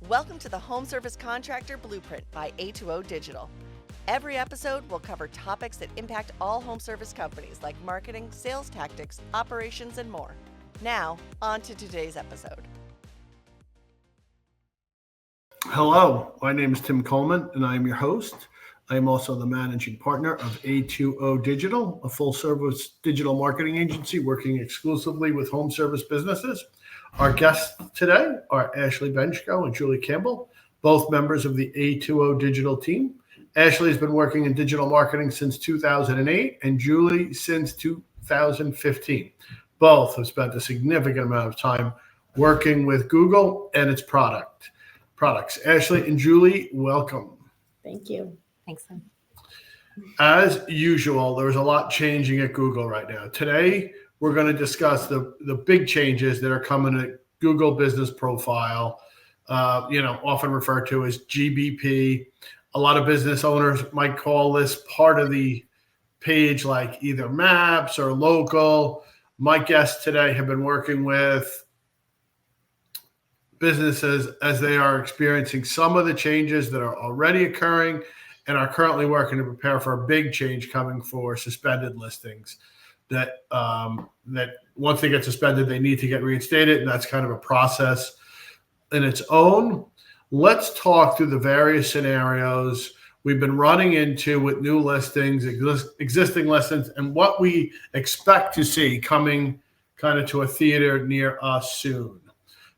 Welcome to the Home Service Contractor Blueprint by A2O Digital. Every episode will cover topics that impact all home service companies like marketing, sales tactics, operations, and more. Now, on to today's episode. Hello, my name is Tim Coleman, and I am your host. I am also the managing partner of A2O Digital, a full-service digital marketing agency working exclusively with home service businesses. Our guests today are Ashley Benchko and Julie Campbell, both members of the A2O Digital team. Ashley has been working in digital marketing since 2008, and Julie since 2015. Both have spent a significant amount of time working with Google and its products. Ashley and Julie, welcome. Thank you. Thanks, Tim. As usual, there's a lot changing at Google right now. Today, we're going to discuss the big changes that are coming at Google Business Profile, often referred to as GBP. A lot of business owners might call this part of the page like either maps or local. My guests today have been working with businesses as they are experiencing some of the changes that are already occurring and are currently working to prepare for a big change coming for suspended listings that once they get suspended, they need to get reinstated. And that's kind of a process in its own. Let's talk through the various scenarios we've been running into with new listings, existing listings, and what we expect to see coming kind of to a theater near us soon.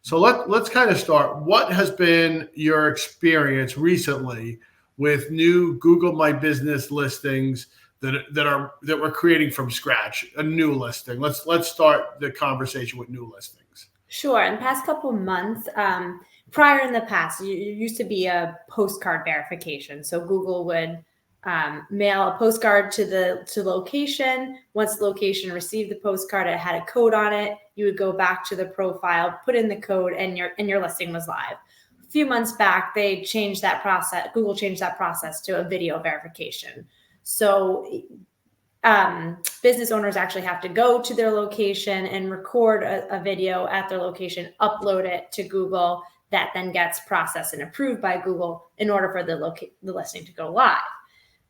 So let's kind of start. What has been your experience recently with new Google My Business listings that we're creating from scratch, a new listing? Let's start the conversation with new listings. Sure. In the past couple of months, prior in the past, it used to be a postcard verification. So Google would mail a postcard to location. Once the location received the postcard, it had a code on it. You would go back to the profile, put in the code, and your listing was live. A few months back, they changed that process. Google changed that process to a video verification. So business owners actually have to go to their location and record a video at their location, upload it to Google. That then gets processed and approved by Google in order for the listing to go live.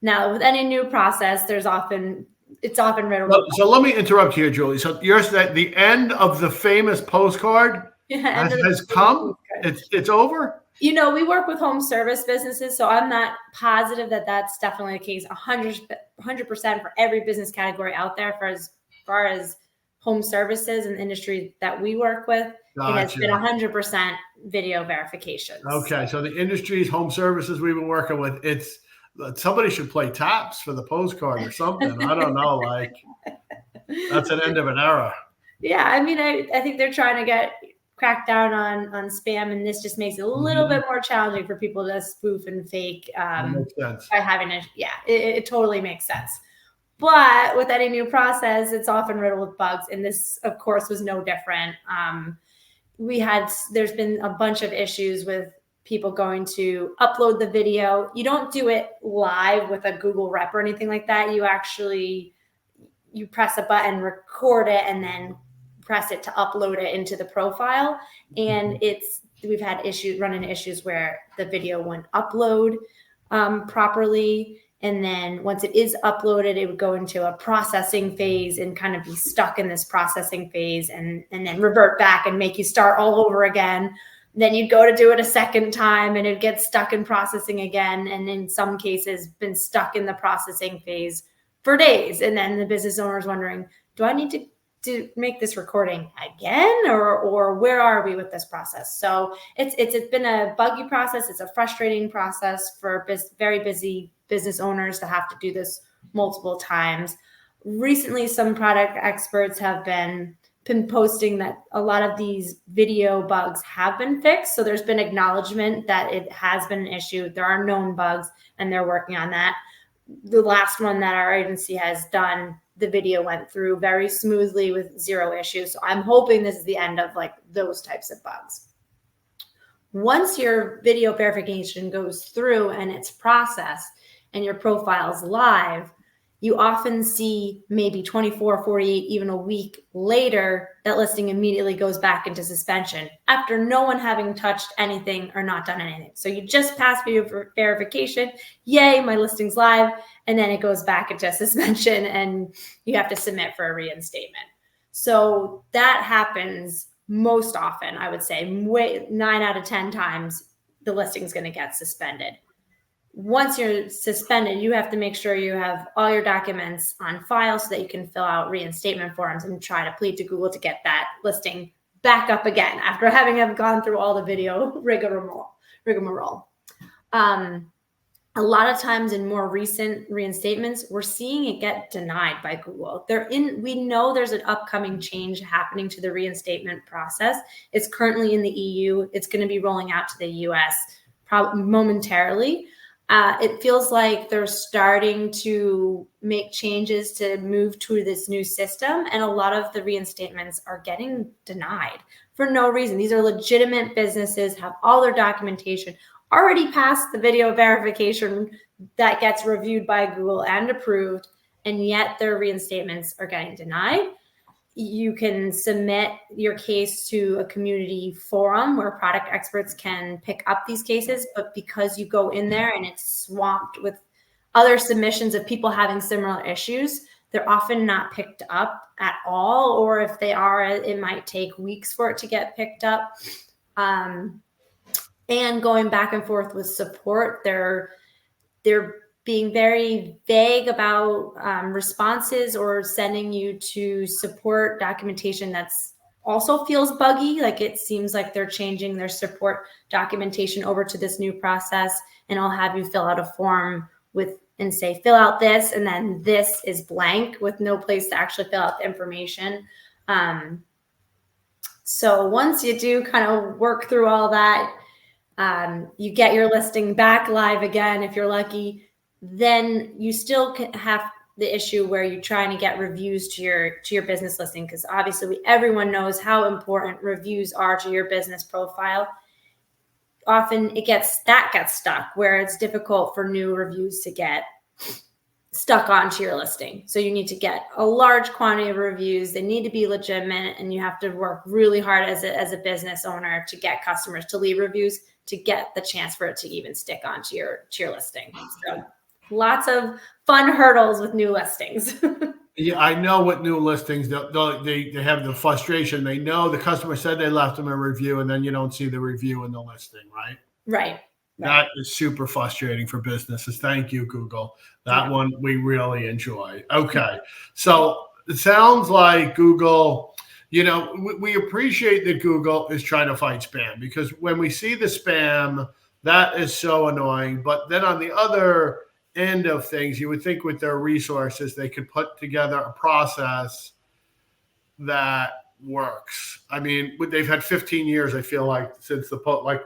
Now, with any new process, it's often written. So let me interrupt here, Julie. So you're saying the end of the famous postcard has come? It's over? We work with home service businesses, so I'm not positive that that's definitely the case 100% for every business category out there. For as far as home services and the industry that we work with, It has been 100% video verifications. Okay, so the industries, home services we've been working with, somebody should play taps for the postcard or something. I don't know, like that's an end of an era. Yeah, I mean, I think they're trying to crack down on spam, and this just makes it a little bit more challenging for people to spoof and fake Makes sense. by having it totally makes sense. But with any new process, it's often riddled with bugs, and this, of course, was no different. There's been a bunch of issues with people going to upload the video. You don't do it live with a Google rep or anything like that. You press a button, record it, and then press it to upload it into the profile. And we've had run into issues where the video wouldn't upload properly. And then once it is uploaded, it would go into a processing phase and kind of be stuck in this processing phase and then revert back and make you start all over again. Then you'd go to do it a second time and it'd get stuck in processing again. And in some cases, been stuck in the processing phase for days. And then the business owner is wondering, do I need to make this recording again, or where are we with this process? So it's been a buggy process. It's a frustrating process for very busy business owners to have to do this multiple times. Recently, some product experts have been posting that a lot of these video bugs have been fixed. So there's been acknowledgement that it has been an issue. There are known bugs, and they're working on that. The last one that our agency has done, the video went through very smoothly with zero issues. So I'm hoping this is the end of those types of bugs. Once your video verification goes through and it's processed and your profile's live, you often see maybe 24, 48, even a week later, that listing immediately goes back into suspension after no one having touched anything or not done anything. So you just passed verification. Yay, my listing's live. And then it goes back into suspension and you have to submit for a reinstatement. So that happens most often, I would say 9 out of 10 times the listing is going to get suspended. Once you're suspended, you have to make sure you have all your documents on file so that you can fill out reinstatement forms and try to plead to Google to get that listing back up again after having gone through all the video rigmarole. A lot of times in more recent reinstatements, we're seeing it get denied by Google. We know there's an upcoming change happening to the reinstatement process. It's currently in the EU. It's going to be rolling out to the US momentarily. It feels like they're starting to make changes to move to this new system, and a lot of the reinstatements are getting denied for no reason. These are legitimate businesses, have all their documentation, already passed the video verification that gets reviewed by Google and approved, and yet their reinstatements are getting denied. You can submit your case to a community forum where product experts can pick up these cases, but because you go in there and it's swamped with other submissions of people having similar issues, they're often not picked up at all, or if they are, it might take weeks for it to get picked up. And going back and forth with support, they're being very vague about responses or sending you to support documentation that's also feels buggy. Like it seems like they're changing their support documentation over to this new process, and I'll have you fill out a form and say, fill out this, and then this is blank with no place to actually fill out the information. So once you do kind of work through all that, you get your listing back live again if you're lucky. Then you still have the issue where you're trying to get reviews to your business listing, because obviously everyone knows how important reviews are to your business profile. Often it gets stuck where it's difficult for new reviews to get stuck onto your listing. So you need to get a large quantity of reviews. They need to be legitimate, and you have to work really hard as a business owner to get customers to leave reviews to get the chance for it to even stick onto your listing. So lots of fun hurdles with new listings. Yeah, I know with new listings, they have the frustration. They know the customer said they left them a review, and then you don't see the review in the listing, right? Right. That is super frustrating for businesses. Thank you, Google. That one we really enjoy. Okay. So it sounds like Google, we appreciate that Google is trying to fight spam, because when we see the spam, that is so annoying. But then on the other end of things, you would think with their resources, they could put together a process that works. I mean, they've had 15 years, I feel like, since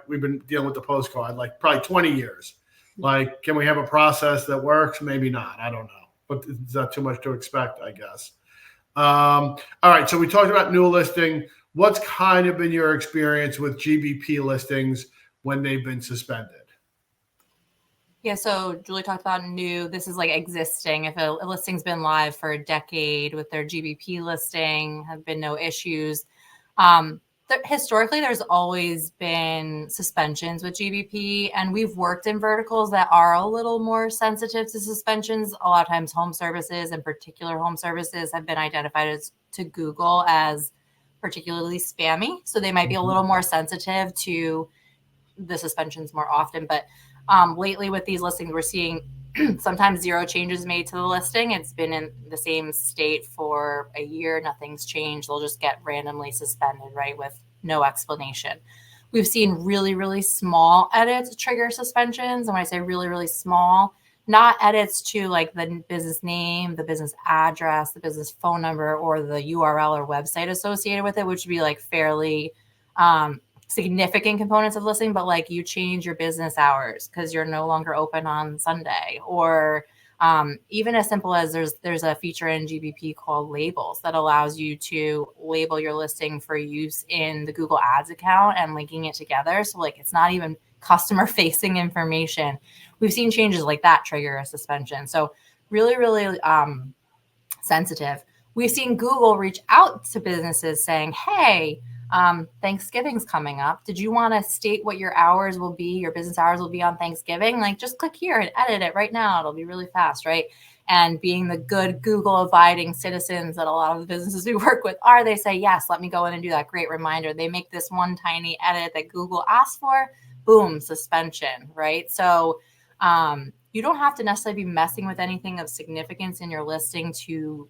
we've been dealing with the postcard, like probably 20 years. Like, can we have a process that works? Maybe not. I don't know. But is that too much to expect, I guess? All right. So we talked about new listing. What's kind of been your experience with GBP listings when they've been suspended? Yeah, so Julie talked about new. This is like existing. If a listing's been live for a decade with their GBP listing, have been no issues. Historically, there's always been suspensions with GBP, and we've worked in verticals that are a little more sensitive to suspensions. A lot of times home services, and particular home services, have been identified to Google as particularly spammy. So they might be a little more sensitive to the suspensions more often. But lately with these listings, we're seeing sometimes zero changes made to the listing. It's been in the same state for a year. Nothing's changed. They'll just get randomly suspended, right, with no explanation. We've seen really, really small edits trigger suspensions. And when I say really, really small, not edits to like the business name, the business address, the business phone number, or the URL or website associated with it, which would be like fairly significant components of listing, but like you change your business hours because you're no longer open on Sunday, or even as simple as there's a feature in GBP called labels that allows you to label your listing for use in the Google Ads account and linking it together. So like it's not even customer facing information. We've seen changes like that trigger a suspension. So really, really sensitive. We've seen Google reach out to businesses saying, hey, Thanksgiving's coming up. Did you want to state what your hours will be, your business hours will be on Thanksgiving? Like, just click here and edit it right now. It'll be really fast, right? And being the good Google abiding citizens that a lot of the businesses we work with are, they say, yes, let me go in and do that. Great reminder. They make this one tiny edit that Google asked for, boom, suspension, right? So you don't have to necessarily be messing with anything of significance in your listing to,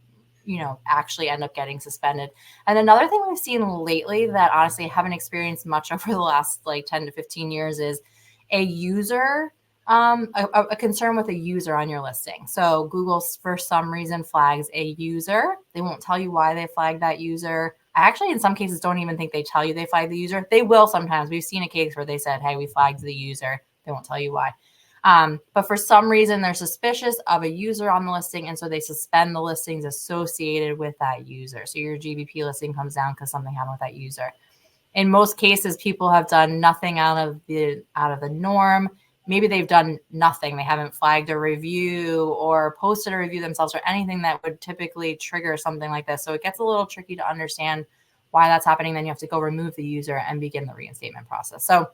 actually end up getting suspended. And another thing we've seen lately that honestly I haven't experienced much over the last 10 to 15 years is a user, a concern with a user on your listing. So Google, for some reason, flags a user. They won't tell you why they flagged that user. I actually, in some cases, don't even think they tell you they flagged the user. They will sometimes. We've seen a case where they said, hey, we flagged the user. They won't tell you why. But for some reason, they're suspicious of a user on the listing, and so they suspend the listings associated with that user. So your GBP listing comes down because something happened with that user. In most cases, people have done nothing out of the norm. Maybe they've done nothing. They haven't flagged a review or posted a review themselves or anything that would typically trigger something like this. So it gets a little tricky to understand why that's happening. Then you have to go remove the user and begin the reinstatement process. So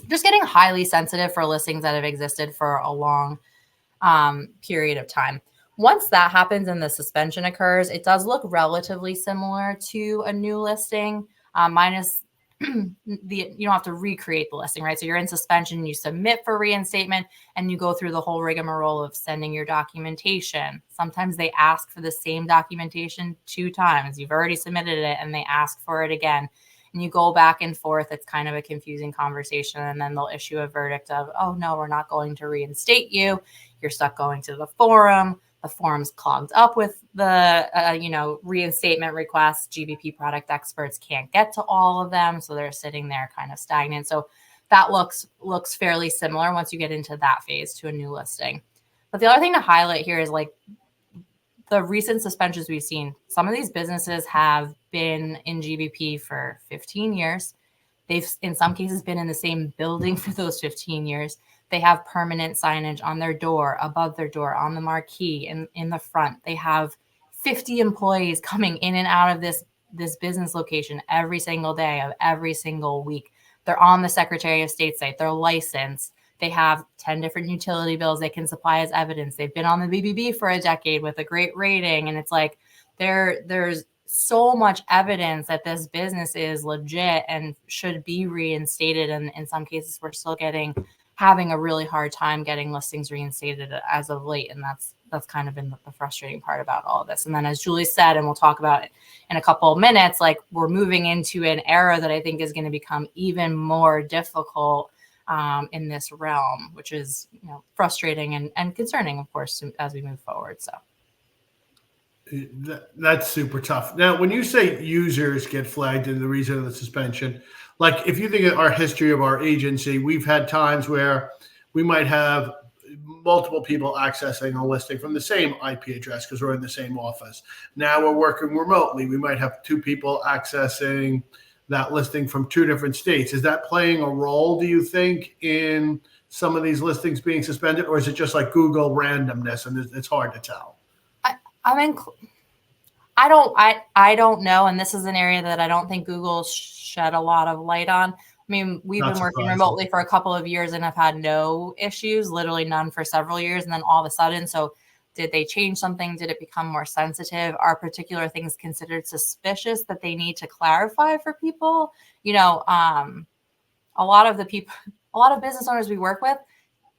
just getting highly sensitive for listings that have existed for a long period of time. Once that happens and the suspension occurs, it does look relatively similar to a new listing, minus you don't have to recreate the listing, right? So you're in suspension, you submit for reinstatement, and you go through the whole rigmarole of sending your documentation. Sometimes they ask for the same documentation 2 times. You've already submitted it and they ask for it again. And you go back and forth. It's kind of a confusing conversation. And then they'll issue a verdict of, oh, no, we're not going to reinstate you. You're stuck going to the forum. The forum's clogged up with the, reinstatement requests. GBP product experts can't get to all of them. So they're sitting there kind of stagnant. So that looks fairly similar once you get into that phase to a new listing. But the other thing to highlight here is the recent suspensions we've seen. Some of these businesses have been in GBP for 15 years. They've, in some cases, been in the same building for those 15 years. They have permanent signage on their door, above their door, on the marquee, in the front. They have 50 employees coming in and out of this business location every single day of every single week. They're on the Secretary of State site. They're licensed. They have 10 different utility bills they can supply as evidence. They've been on the BBB for a decade with a great rating. And it's like there's so much evidence that this business is legit and should be reinstated. And in some cases, we're still having a really hard time getting listings reinstated as of late. And that's kind of been the frustrating part about all of this. And then, as Julie said, and we'll talk about it in a couple of minutes, we're moving into an era that I think is going to become even more difficult in this realm, which is frustrating and concerning, of course, as we move forward. So that's super tough. Now, when you say users get flagged and the reason of the suspension, if you think of our history of our agency, we've had times where we might have multiple people accessing a listing from the same IP address because we're in the same office. Now we're working remotely. We might have 2 people accessing that listing from 2 different states. Is that playing a role, do you think, in some of these listings being suspended, or is it just Google randomness and it's hard to tell? I don't know. And this is an area that I don't think Google shed a lot of light on. I mean, we've been working remotely for a couple of years and have had no issues, literally none for several years. And then all of a sudden, so did they change something? Did it become more sensitive? Are particular things considered suspicious that they need to clarify for people? A lot of business owners we work with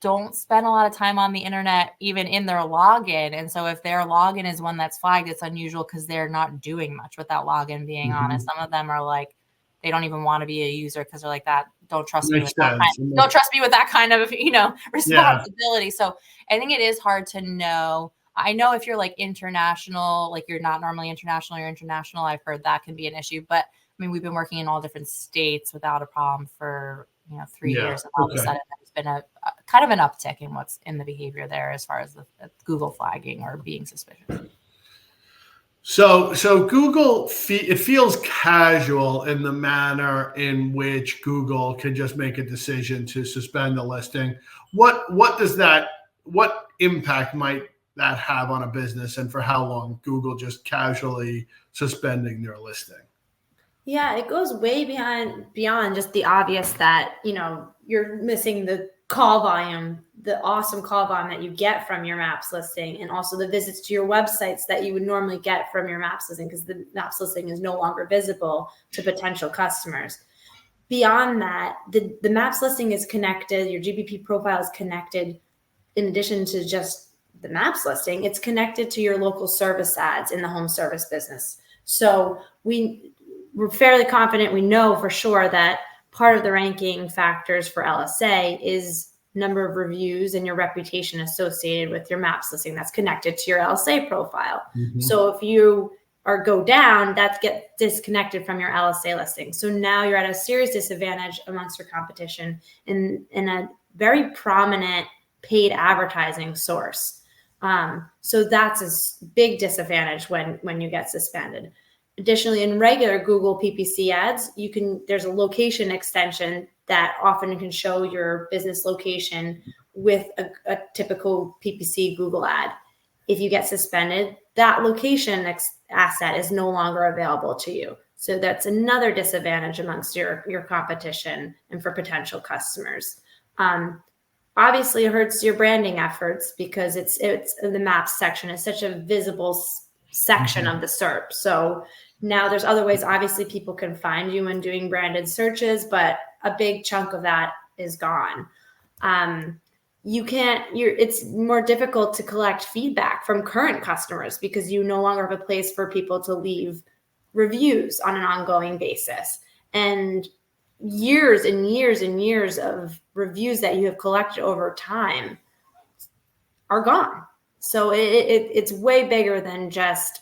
don't spend a lot of time on the internet, even in their login. And so if their login is one that's flagged, it's unusual because they're not doing much with that login, being honest. Some of them are they don't even want to be a user because they're like that. Don't trust me with that kind. Don't trust me with that kind of, responsibility. Yeah. So I think it is hard to know. I know if you're international, you're not normally international, you're international. I've heard that can be an issue, but I mean, we've been working in all different states without a problem for 3 years, and all of a sudden there's been a kind of an uptick in what's in the behavior there as far as the Google flagging or being suspicious. So Google, it feels casual in the manner in which Google can just make a decision to suspend the listing. What impact might that have on a business, and for how long Google just casually suspending their listing? Yeah, it goes way beyond just the obvious that, you're missing the call volume, the awesome call volume that you get from your Maps listing, and also the visits to your websites that you would normally get from your Maps listing, because the Maps listing is no longer visible to potential customers. Beyond that, the Maps listing is connected, your GBP profile is connected, in addition to just the Maps listing, it's connected to your local service ads in the home service business. So we're fairly confident, we know for sure that part of the ranking factors for LSA is number of reviews and your reputation associated with your Maps listing that's connected to your LSA profile. Mm-hmm. So if you go down, that gets disconnected from your LSA listing. So now you're at a serious disadvantage amongst your competition in a very prominent paid advertising source. So that's a big disadvantage when you get suspended. Additionally, in regular Google PPC ads, there's a location extension that often can show your business location with a typical PPC Google ad. If you get suspended, that location asset is no longer available to you. So that's another disadvantage amongst your competition and for potential customers. Obviously, it hurts your branding efforts because it's in the Maps section. It's such a visible section of the SERP. So now there's other ways, obviously, people can find you when doing branded searches, but a big chunk of that is gone. It's more difficult to collect feedback from current customers because you no longer have a place for people to leave reviews on an ongoing basis. And years and years and years of reviews that you have collected over time are gone. So it's way bigger than just,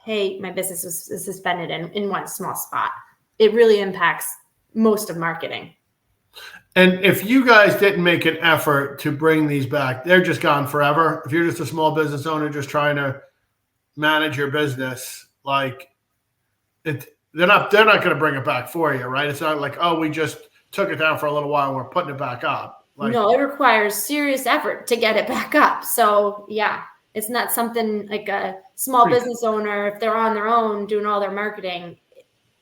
hey, my business is suspended in one small spot. It really impacts most of marketing. And if you guys didn't make an effort to bring these back, they're just gone forever. If you're just a small business owner just trying to manage your business, they're not going to bring it back for you, right? It's not like, oh, we just took it down for a little while and we're putting it back up. No, it requires serious effort to get it back up. So yeah, it's not something like a small business owner, if they're on their own doing all their marketing,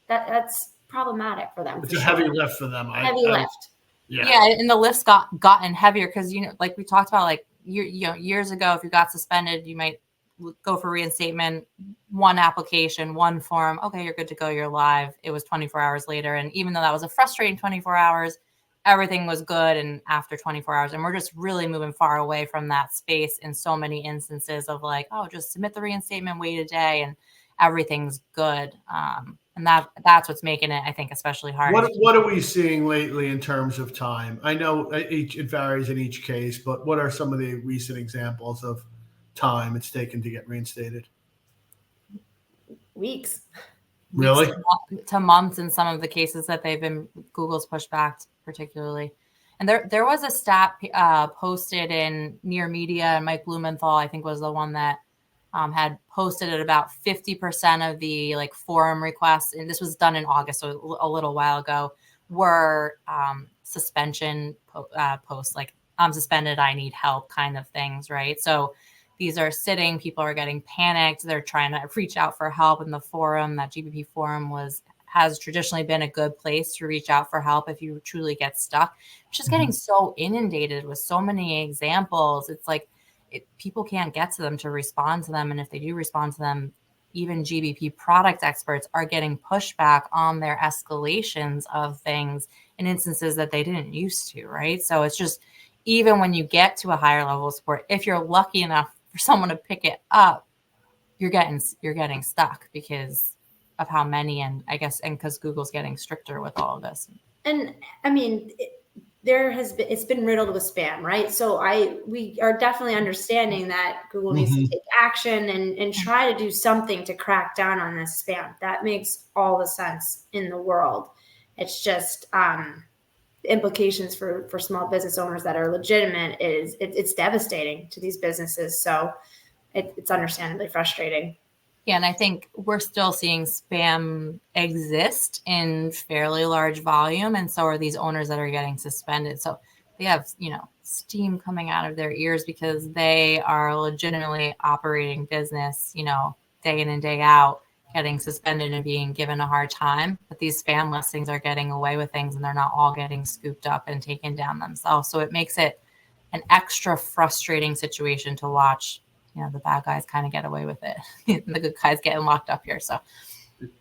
that's problematic for them. It's a heavy lift for them. Heavy lift. Yeah, and the lift's gotten heavier because, like we talked about, years ago, if you got suspended, you might go for reinstatement, one application, one form. Okay, you're good to go. You're live. It was 24 hours later. And even though that was a frustrating 24 hours, everything was good. And after 24 hours, and we're just really moving far away from that space in so many instances of just submit the reinstatement, wait a day, and everything's good. And that's what's making it, I think, especially hard. What are we seeing lately in terms of time? I know it varies in each case, but what are some of the recent examples of time it's taken to get reinstated? Weeks. Really? To months in some of the cases that Google's pushed back particularly. And there was a stat posted in Near Media, and Mike Blumenthal, I think, was the one that had posted at about 50% of the forum requests, and this was done in August, so a little while ago, were suspension posts, I'm suspended, I need help kind of things, right? So these are sitting, people are getting panicked, they're trying to reach out for help in the forum. That GBP forum has traditionally been a good place to reach out for help if you truly get stuck. It's just getting so inundated with so many examples. It's people can't get to them to respond to them. And if they do respond to them, even GBP product experts are getting pushback on their escalations of things in instances that they didn't used to, right? So it's just, even when you get to a higher level of support, if you're lucky enough for someone to pick it up, you're getting stuck because of how many, and because Google's getting stricter with all of this. And I mean, it's been riddled with spam, right? So we are definitely understanding that Google needs to take action and try to do something to crack down on this spam. That makes all the sense in the world. It's just implications for small business owners that are legitimate it's devastating to these businesses. So it's understandably frustrating. Yeah, and I think we're still seeing spam exist in fairly large volume, and so are these owners that are getting suspended. So they have, steam coming out of their ears because they are a legitimately operating business, day in and day out, getting suspended and being given a hard time. But these spam listings are getting away with things and they're not all getting scooped up and taken down themselves. So it makes it an extra frustrating situation to watch, the bad guys kind of get away with it. The good guys getting locked up here. So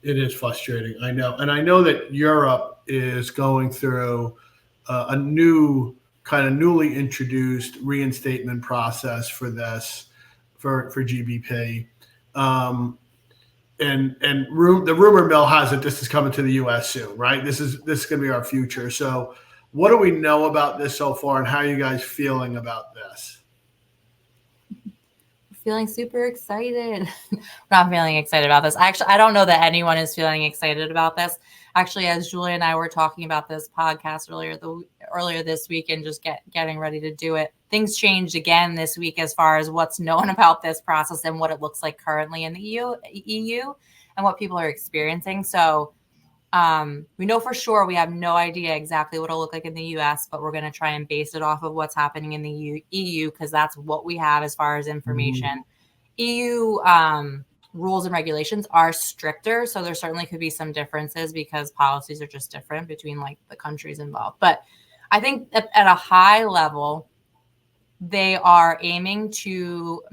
it is frustrating. I know. And I know that Europe is going through a newly introduced reinstatement process for this, for GBP. The rumor mill has it this is coming to the U.S. soon, right? This is going to be our future. So what do we know about this so far, and how are you guys feeling about this? Feeling super excited. We're not feeling excited about this. Actually, I don't know that anyone is feeling excited about this. Actually, as Julie and I were talking about this podcast earlier this week and just getting ready to do it, things changed again this week as far as what's known about this process and what it looks like currently in the EU and what people are experiencing. So we know for sure we have no idea exactly what it'll look like in the US, but we're going to try and base it off of what's happening in the EU because that's what we have as far as information. EU rules and regulations are stricter, so there certainly could be some differences because policies are just different between like the countries involved. But I think at a high level, they are aiming to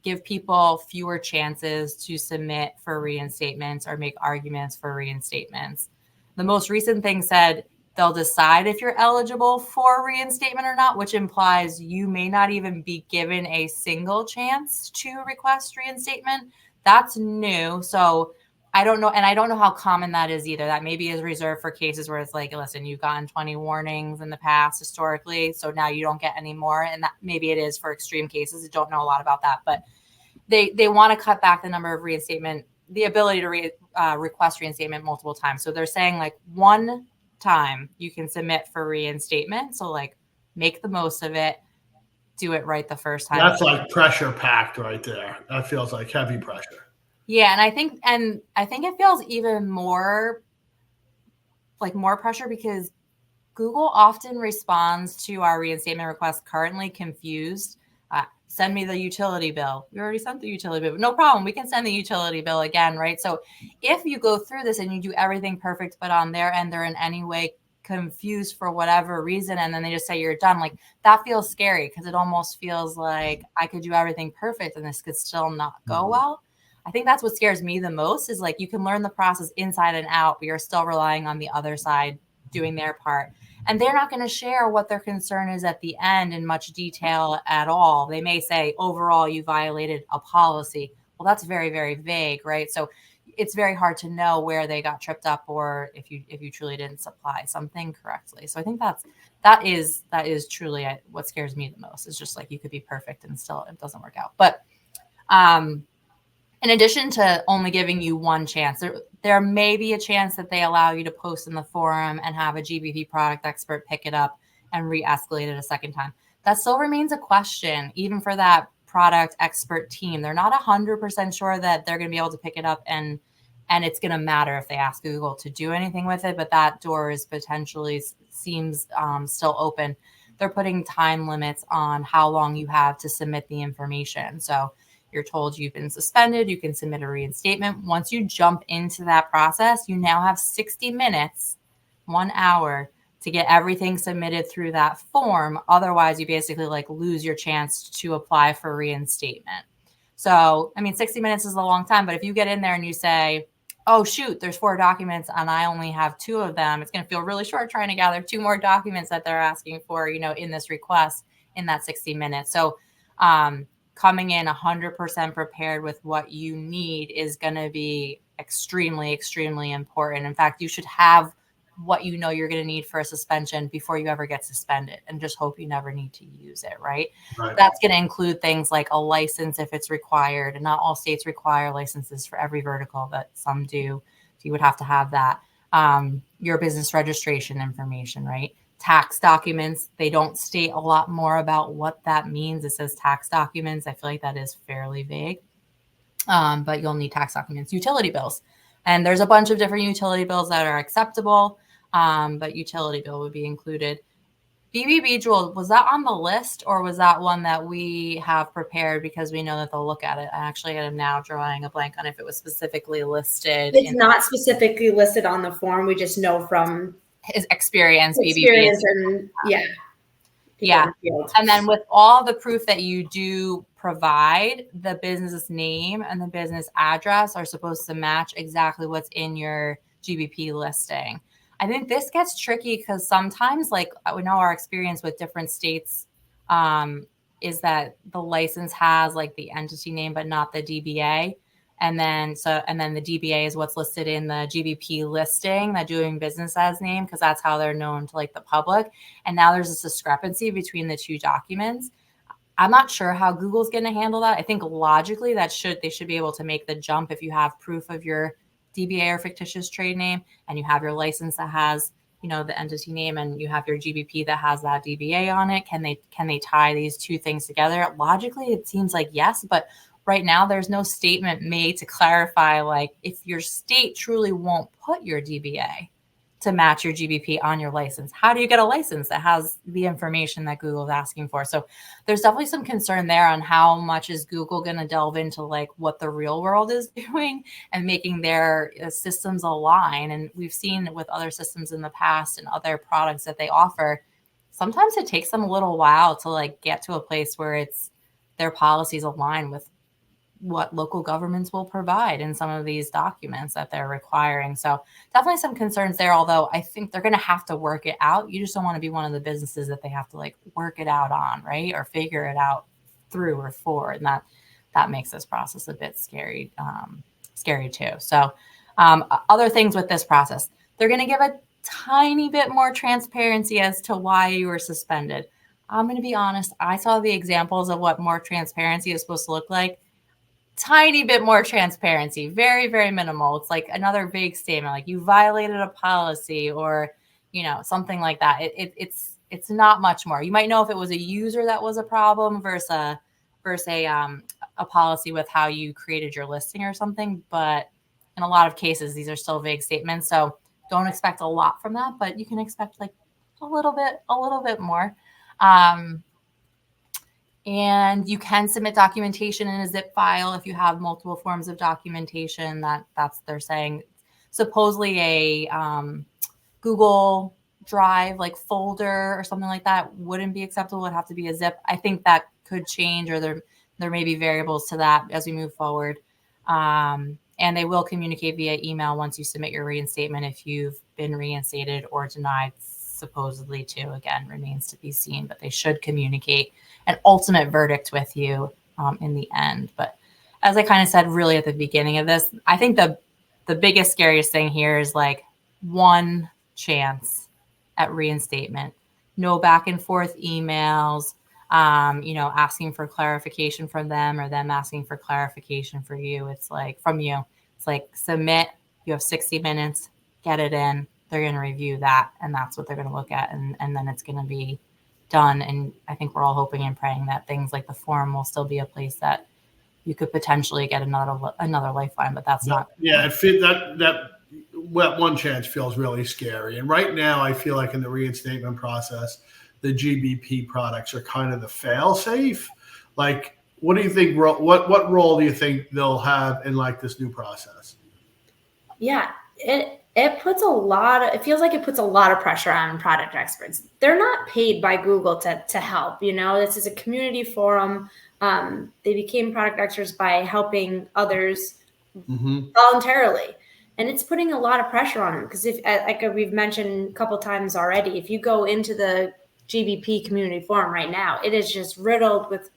give people fewer chances to submit for reinstatements or make arguments for reinstatements. The most recent thing said they'll decide if you're eligible for reinstatement or not, which implies you may not even be given a single chance to request reinstatement. That's new. So I don't know. And I don't know how common that is either. That maybe is reserved for cases where it's like, listen, you've gotten 20 warnings in the past historically, so now you don't get any more. And that maybe it is for extreme cases. I don't know a lot about that, but they want to cut back the number of reinstatement, the ability to request reinstatement multiple times. So they're saying like one time you can submit for reinstatement. So like make the most of it, do it right the first time. That's like pressure packed right there. That feels like heavy pressure. Yeah. And I think it feels even more pressure because Google often responds to our reinstatement request currently confused. Send me the utility bill. We already sent the utility bill. No problem. We can send the utility bill again, right? So if you go through this and you do everything perfect, but on their end, they're in any way confused for whatever reason, and then they just say you're done, like that feels scary because it almost feels like I could do everything perfect and this could still not go well. I think that's what scares me the most is like you can learn the process inside and out, but you're still relying on the other side doing their part. And they're not going to share what their concern is at the end in much detail at all. They may say, overall, you violated a policy. Well, that's very, very vague, right? So it's very hard to know where they got tripped up or if you truly didn't supply something correctly. So I think that is truly what scares me the most. Is just like you could be perfect and still it doesn't work out. But in addition to only giving you one chance, there may be a chance that they allow you to post in the forum and have a GBP product expert pick it up and re-escalate it a second time. That still remains a question, even for that product expert team. They're not 100% sure that they're going to be able to pick it up and it's going to matter if they ask Google to do anything with it, but that door is potentially seems still open. They're putting time limits on how long you have to submit the information. So you're told you've been suspended, you can submit a reinstatement. Once you jump into that process, you now have 60 minutes, 1 hour to get everything submitted through that form. Otherwise, you basically like lose your chance to apply for reinstatement. So, 60 minutes is a long time, but if you get in there and you say, oh, shoot, there's 4 documents and I only have 2 of them, it's going to feel really short trying to gather 2 more documents that they're asking for, in this request in that 60 minutes. So, coming in 100% prepared with what you need is going to be extremely, extremely important. In fact, you should have what you're going to need for a suspension before you ever get suspended and just hope you never need to use it, right? That's going to include things like a license if it's required, and not all states require licenses for every vertical, but some do. So you would have to have that. Your business registration information, right? Tax documents, they don't state a lot more about what that means. It says tax documents. I feel like that is fairly vague, but you'll need tax documents, utility bills. And there's a bunch of different utility bills that are acceptable, but utility bill would be included. BBB, Jewel, was that on the list, or was that one that we have prepared because we know that they'll look at it? I actually am now drawing a blank on if it was specifically listed. It's not specifically listed on the form. We just know from his experience, experience BBB. and yeah. Yeah. And then with all the proof that you do provide, the business name and the business address are supposed to match exactly what's in your GBP listing. I think this gets tricky because sometimes, like we know our experience with different states is that the license has like the entity name, but not the DBA. And then the DBA is what's listed in the GBP listing, that doing business as name, because that's how they're known to like the public. And now there's this discrepancy between the two documents. I'm not sure how Google's going to handle that. I think logically they should be able to make the jump if you have proof of your DBA or fictitious trade name and you have your license that has, the entity name, and you have your GBP that has that DBA on it. Can they tie these two things together? Logically, it seems like yes, but right now there's no statement made to clarify, like, if your state truly won't put your DBA to match your GBP on your license, how do you get a license that has the information that Google's asking for? So there's definitely some concern there on how much is Google going to delve into like what the real world is doing and making their systems align. And we've seen with other systems in the past and other products that they offer, sometimes it takes them a little while to like get to a place where it's their policies align with what local governments will provide in some of these documents that they're requiring. So definitely some concerns there, although I think they're going to have to work it out. You just don't want to be one of the businesses that they have to like work it out on, right? Or figure it out through or for. And that makes this process a bit scary too. So other things with this process, they're going to give a tiny bit more transparency as to why you were suspended. I'm going to be honest. I saw the examples of what more transparency is supposed to look like. Tiny bit more transparency, very, very minimal. It's like another vague statement, like you violated a policy or, something like that. It's not much more. You might know if it was a user that was a problem versus a policy with how you created your listing or something. But in a lot of cases, these are still vague statements. So don't expect a lot from that, but you can expect like a little bit more. And you can submit documentation in a zip file if you have multiple forms of documentation. That's they're saying supposedly a Google Drive like folder or something like that wouldn't be acceptable. It would have to be a zip. I think that could change, or there may be variables to that as we move forward. And they will communicate via email once you submit your reinstatement if you've been reinstated or denied, supposedly too. Again, remains to be seen, but they should communicate an ultimate verdict with you in the end. But as I kind of said really at the beginning of this, I think the biggest, scariest thing here is like one chance at reinstatement. No back and forth emails, asking for clarification from them or them asking for clarification for you. It's like from you. It's like submit, you have 60 minutes, get it in. They're going to review that, and that's what they're going to look at, and then it's going to be done. And I think we're all hoping and praying that things like the forum will still be a place that you could potentially get another lifeline, but that's not. Yeah, that one chance feels really scary. And right now, I feel like in the reinstatement process, the GBP products are kind of the fail safe. Like, what do you think? What role do you think they'll have in like this new process? Yeah, it feels like it puts a lot of pressure on product experts. They're not paid by Google to help, this is a community forum. They became product experts by helping others voluntarily. And it's putting a lot of pressure on them because if, like we've mentioned a couple times already, if you go into the GBP community forum right now, it is just riddled with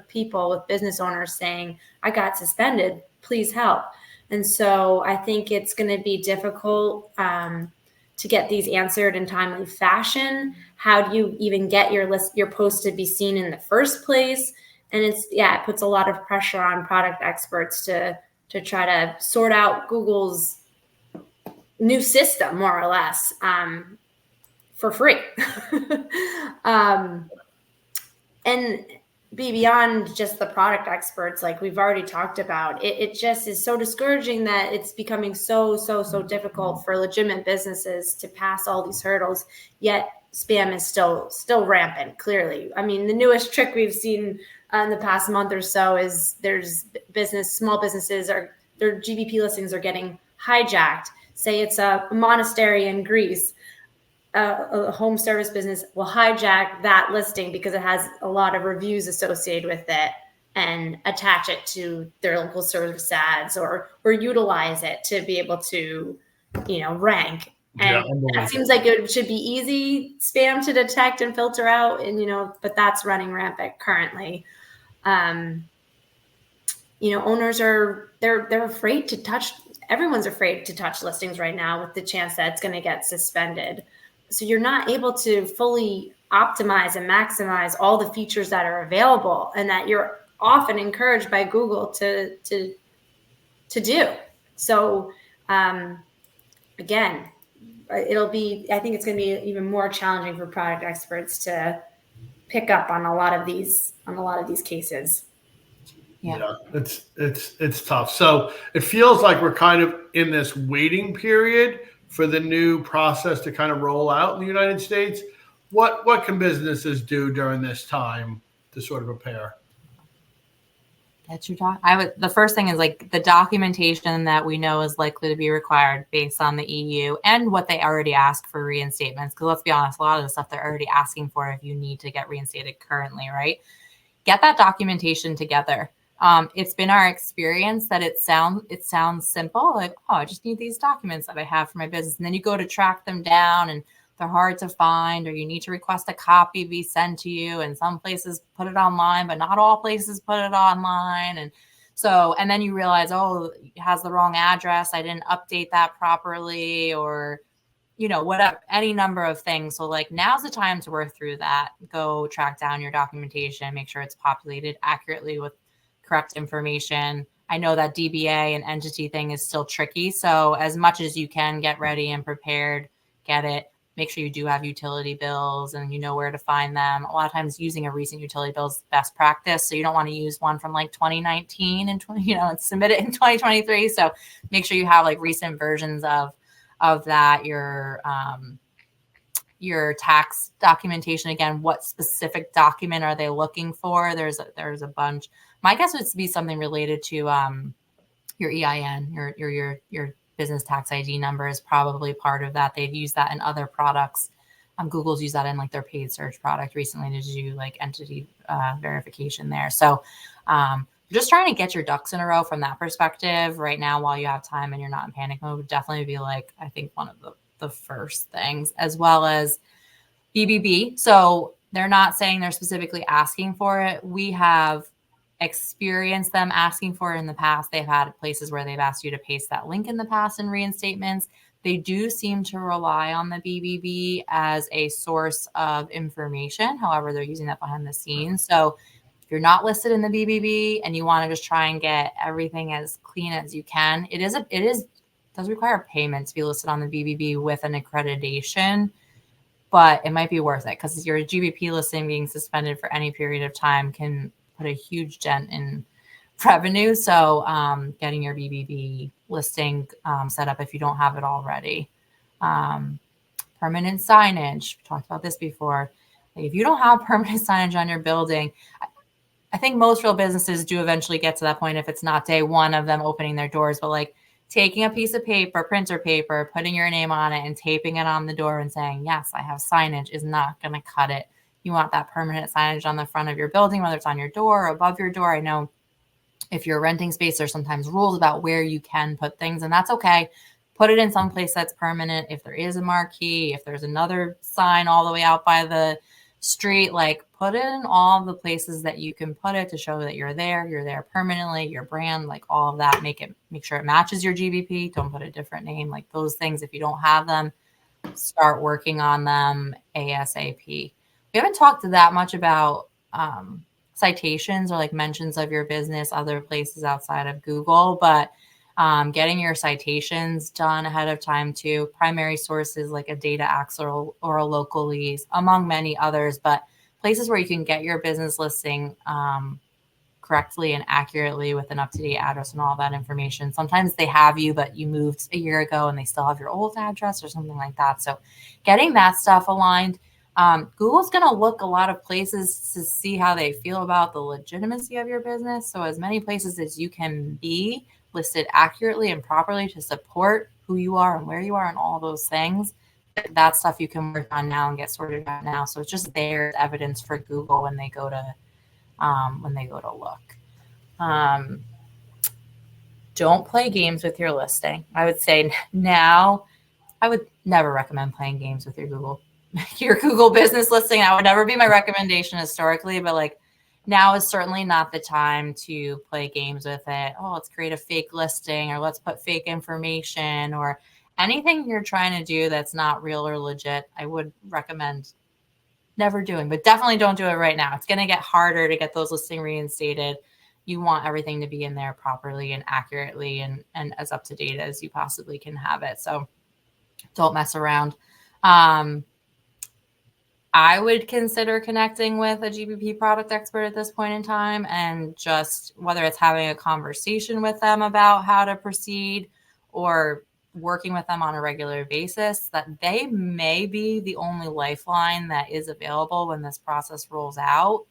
people, with business owners saying, I got suspended, please help. And so I think it's going to be difficult to get these answered in timely fashion. How do you even get your post to be seen in the first place? And it puts a lot of pressure on product experts to try to sort out Google's new system, more or less, for free. And be beyond just the product experts, like we've already talked about. It just is so discouraging that it's becoming so difficult for legitimate businesses to pass all these hurdles, yet spam is still rampant, clearly. I mean, the newest trick we've seen in the past month or so is there's small businesses their GBP listings are getting hijacked. Say it's a monastery in Greece. A home service business will hijack that listing because it has a lot of reviews associated with it and attach it to their local service ads or utilize it to be able to, rank. And that seems like it should be easy spam to detect and filter out, and but that's running rampant currently. Owners they're afraid to touch. Everyone's afraid to touch listings right now with the chance that it's going to get suspended. So you're not able to fully optimize and maximize all the features that are available and that you're often encouraged by Google to do. So again, I think it's going to be even more challenging for product experts to pick up on a lot of these cases. Yeah, it's tough. So it feels like we're kind of in this waiting period for the new process to kind of roll out in the United States. What can businesses do during this time to sort of prepare? The first thing is like the documentation that we know is likely to be required based on the EU and what they already ask for reinstatements. Because let's be honest, a lot of the stuff they're already asking for if you need to get reinstated currently, right? Get that documentation together. It's been our experience that it sounds simple, like, oh, I just need these documents that I have for my business. And then you go to track them down and they're hard to find, or you need to request a copy be sent to you. And some places put it online, but not all places put it online. And then you realize, oh, it has the wrong address. I didn't update that properly, or, whatever, any number of things. So like now's the time to work through that. Go track down your documentation, make sure it's populated accurately with correct information. I know that DBA and entity thing is still tricky. So as much as you can get ready and prepared, get it. Make sure you do have utility bills and you know where to find them. A lot of times using a recent utility bill is best practice. So you don't want to use one from like 2019 and and submit it in 2023. So make sure you have like recent versions of that. Your tax documentation, again, what specific document are they looking for? There's a bunch. My guess would be something related to your EIN, your business tax ID number is probably part of that. They've used that in other products. Google's used that in like their paid search product recently to do like entity verification there. So just trying to get your ducks in a row from that perspective right now while you have time and you're not in panic mode would definitely be like, I think one of the first things, as well as BBB. So they're not saying they're specifically asking for it. We have experienced them asking for it in the past. They've had places where they've asked you to paste that link in the past in reinstatements. They do seem to rely on the BBB as a source of information. However, they're using that behind the scenes. So if you're not listed in the BBB and you want to just try and get everything as clean as you can, it does require payment to be listed on the BBB with an accreditation, but it might be worth it because your GBP listing being suspended for any period of time can put a huge dent in revenue. So getting your BBB listing set up if you don't have it already. Permanent signage. We talked about this before. If you don't have permanent signage on your building, I think most real businesses do eventually get to that point if it's not day one of them opening their doors, but like taking a piece of paper, printer paper, putting your name on it and taping it on the door and saying, yes, I have signage is not going to cut it. You want that permanent signage on the front of your building, whether it's on your door or above your door. I know if you're renting space, there's sometimes rules about where you can put things, and that's okay. Put it in some place that's permanent. If there is a marquee, if there's another sign all the way out by the street, like put it in all the places that you can put it to show that you're there permanently, your brand, like all of that. Make sure it matches your GBP. Don't put a different name, like those things. If you don't have them, start working on them ASAP. We haven't talked that much about citations or like mentions of your business other places outside of Google, but getting your citations done ahead of time too. Primary sources like a data axe or a local lease, among many others, but places where you can get your business listing correctly and accurately with an up-to-date address and all that information. Sometimes they have you, but you moved a year ago and they still have your old address or something like that. So getting that stuff aligned. Google's going to look a lot of places to see how they feel about the legitimacy of your business. So as many places as you can be listed accurately and properly to support who you are and where you are and all those things. That stuff you can work on now and get sorted out now. So it's just there as evidence for Google when they go to look. Don't play games with your listing. I would say now, I would never recommend playing games with your Google business listing. That would never be my recommendation historically, but like now is certainly not the time to play games with it. Oh, let's create a fake listing, or let's put fake information, or anything you're trying to do that's not real or legit. I would recommend never doing, but definitely don't do it right now. It's going to get harder to get those listings reinstated. You want everything to be in there properly and accurately and as up to date as you possibly can have it. So don't mess around. I would consider connecting with a GBP product expert at this point in time, and just whether it's having a conversation with them about how to proceed or working with them on a regular basis, that they may be the only lifeline that is available when this process rolls out.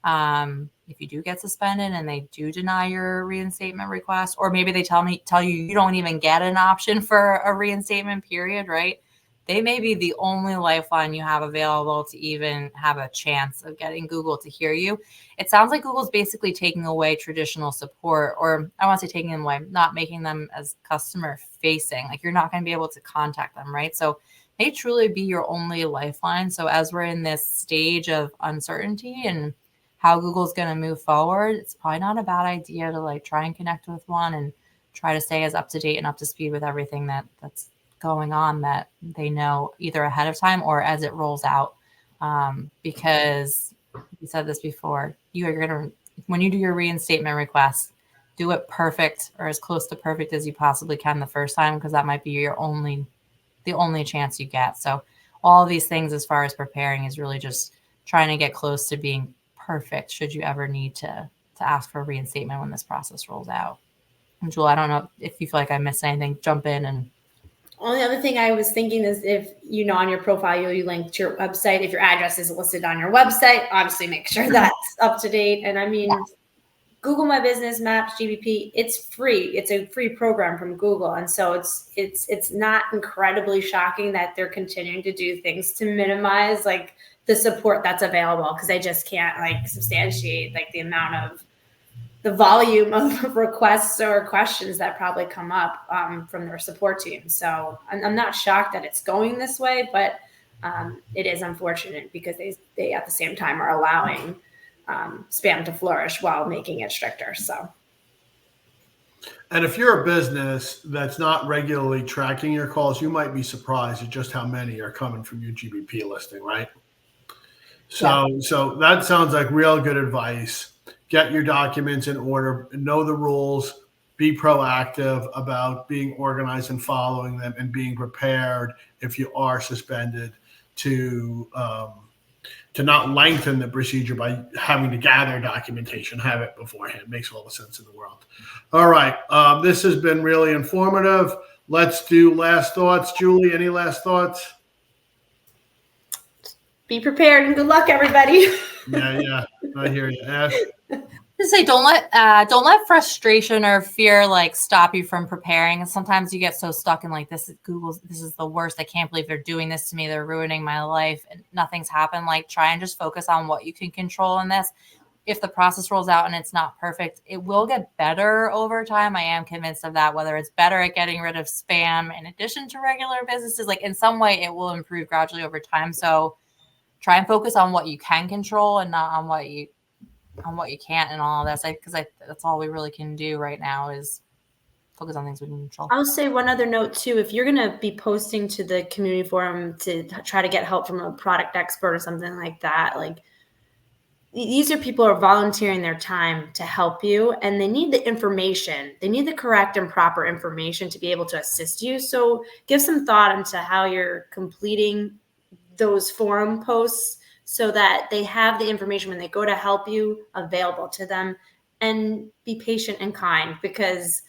If you do get suspended and they do deny your reinstatement request, or maybe they tell you you don't even get an option for a reinstatement period, right? They may be the only lifeline you have available to even have a chance of getting Google to hear you. It sounds like Google's basically taking away traditional support, or I want to say taking them away, not making them as customer facing. Like you're not going to be able to contact them, right? So they truly be your only lifeline. So as we're in this stage of uncertainty and how Google's going to move forward, it's probably not a bad idea to like try and connect with one and try to stay as up to date and up to speed with everything that's going on, that they know either ahead of time or as it rolls out. Because we said this before, when you do your reinstatement request, do it perfect or as close to perfect as you possibly can the first time, because that might be the only chance you get. So all of these things as far as preparing is really just trying to get close to being perfect should you ever need to ask for a reinstatement when this process rolls out. And Jewel, I don't know if you feel like I missed anything, jump in. And only other thing I was thinking is if, on your profile, you link to your website. If your address is listed on your website, obviously make sure that's up to date. And I mean, Google My Business Maps, GBP, it's free. It's a free program from Google. And so it's not incredibly shocking that they're continuing to do things to minimize like the support that's available, because I just can't like substantiate like the amount of the volume of requests or questions that probably come up from their support team. So I'm not shocked that it's going this way, but it is unfortunate because they at the same time are allowing spam to flourish while making it stricter. So. And if you're a business that's not regularly tracking your calls, you might be surprised at just how many are coming from your GBP listing, right? So that sounds like real good advice. Get your documents in order, know the rules, be proactive about being organized and following them, and being prepared if you are suspended to not lengthen the procedure by having to gather documentation, have it beforehand. Makes all the sense in the world. All right. This has been really informative. Let's do last thoughts. Julie, any last thoughts? Be prepared and good luck, everybody. Yeah. I hear you. Ash? Just say don't let frustration or fear like stop you from preparing. Sometimes you get so stuck in like this is the worst. I can't believe they're doing this to me. They're ruining my life and nothing's happened. Like try and just focus on what you can control in this. If the process rolls out and it's not perfect, it will get better over time. I am convinced of that, whether it's better at getting rid of spam in addition to regular businesses, like in some way it will improve gradually over time. So try and focus on what you can control and not on what you can't and all of that. Because that's all we really can do right now is focus on things we can control. I'll say one other note too. If you're going to be posting to the community forum to try to get help from a product expert or something like that, like these are people who are volunteering their time to help you, and they need the information. They need the correct and proper information to be able to assist you. So give some thought into how you're completing those forum posts so that they have the information when they go to help you available to them. And be patient and kind, because,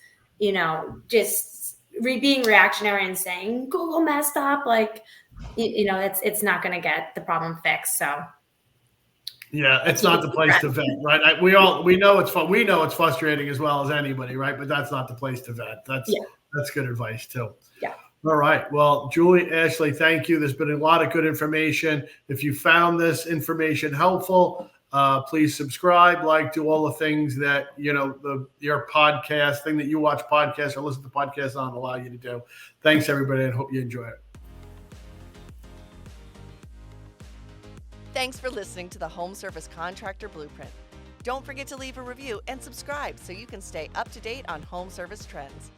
just being reactionary and saying Google messed up, it's not going to get the problem fixed. So yeah, it's not the place to vet, right? We know it's fun. We know it's frustrating as well as anybody, right? But that's not the place to vet. That's good advice too. Yeah. All right. Well, Julie, Ashley, thank you. There's been a lot of good information. If you found this information helpful, please subscribe, do all the things that, your podcast thing that you watch podcasts or listen to podcasts on allow you to do. Thanks, everybody, and hope you enjoy it. Thanks for listening to the Home Service Contractor Blueprint. Don't forget to leave a review and subscribe so you can stay up to date on home service trends.